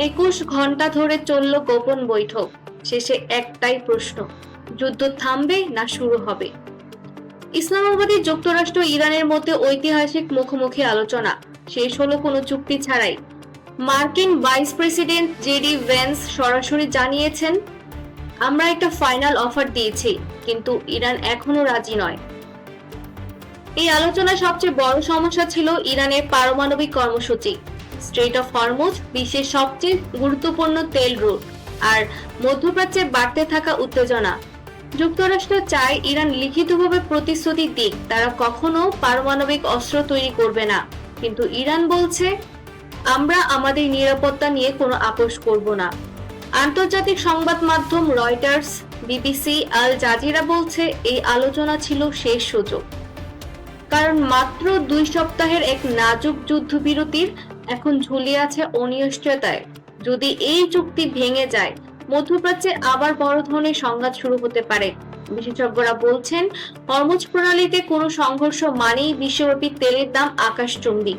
21 ঘন্টা ধরে চলল গোপন বৈঠক। শেষে একটাই প্রশ্ন, যুদ্ধ থামবে না শুরু হবে? ইসলামাবাদে যুক্তরাষ্ট্র ইরানের মধ্যে ঐতিহাসিক মুখোমুখি আলোচনা শেষ হলো কোনো চুক্তি ছাড়াই। মার্কিন ভাইস প্রেসিডেন্ট জেডি ভ্যান্স সরাসরি জানিয়েছেন, আমরা একটা ফাইনাল অফার দিয়েছি, কিন্তু ইরান এখনো রাজি নয়। এই আলোচনার সবচেয়ে বড় সমস্যা ছিল ইরানের পারমাণবিক কর্মসূচি। স্ট্রেট অফ হরমুজ বিশ্বের সবচেয়ে গুরুত্বপূর্ণ তেল রুট, আর মধ্যপ্রাচ্যে বাড়তে থাকা উত্তেজনা। যুক্তরাষ্ট্র চায় ইরান লিখিতভাবে প্রতিশ্রুতি দিক তারা কখনো পারমাণবিক অস্ত্র তৈরি করবে না, কিন্তু ইরান বলছে, আমরা আমাদের নিরাপত্তা নিয়ে কোনো আপোষ করব না। আন্তর্জাতিক সংবাদ মাধ্যম রয়টার্স, বিবিসি, আল জাজিরা বলছে এই আলোচনা ছিল শেষ সুযোগ। কারণ মাত্র 2 সপ্তাহের এক নাজুক যুদ্ধবিরতির এখন ঝুলিয়ে আছে অনিশ্চয়তায়। যদি এই চুক্তি ভেঙে যায়, মধ্যপ্রাচ্যে আবার বড় ধরনের সংঘাত শুরু হতে পারে। বিশেষজ্ঞরা বলছেন, হরমুজ প্রণালীতে কোনো সংঘর্ষ মানেই বিশ্বব্যাপী তেলের দাম আকাশচুম্বী।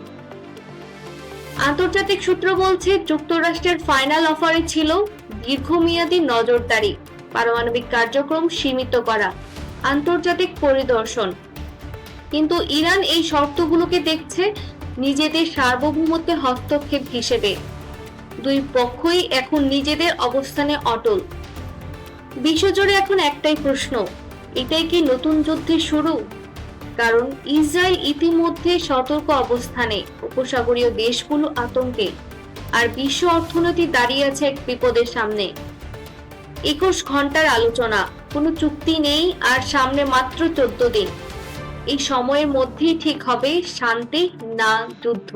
আন্তর্জাতিক সূত্র বলছে, যুক্তরাষ্ট্রের ফাইনাল অফারে ছিল দীর্ঘমেয়াদী নজরদারি, পারমাণবিক কার্যক্রম সীমিত করা, আন্তর্জাতিক পরিদর্শন। কিন্তু ইরান এই শর্তগুলোকে দেখছে নিজেদের সার্বভৌমত্বে হস্তক্ষেপ হিসেবে। দুই পক্ষই এখন নিজেদের অবস্থানে অটল। বিশ্বজুড়ে এখন একটাই প্রশ্ন, এটাই কি নতুন যুদ্ধের শুরু? কারণ ইসরায়েল ইতিমধ্যে সতর্ক অবস্থানে, উপসাগরীয় দেশগুলো আতঙ্কে, আর বিশ্ব অর্থনীতি দাঁড়িয়ে আছে এক বিপদের সামনে। 21 ঘন্টার আলোচনা, কোনো চুক্তি নেই, আর সামনে মাত্র 14 দিন। এই সময়ের মধ্যেই ঠিক হবে শান্তি না যুদ্ধ।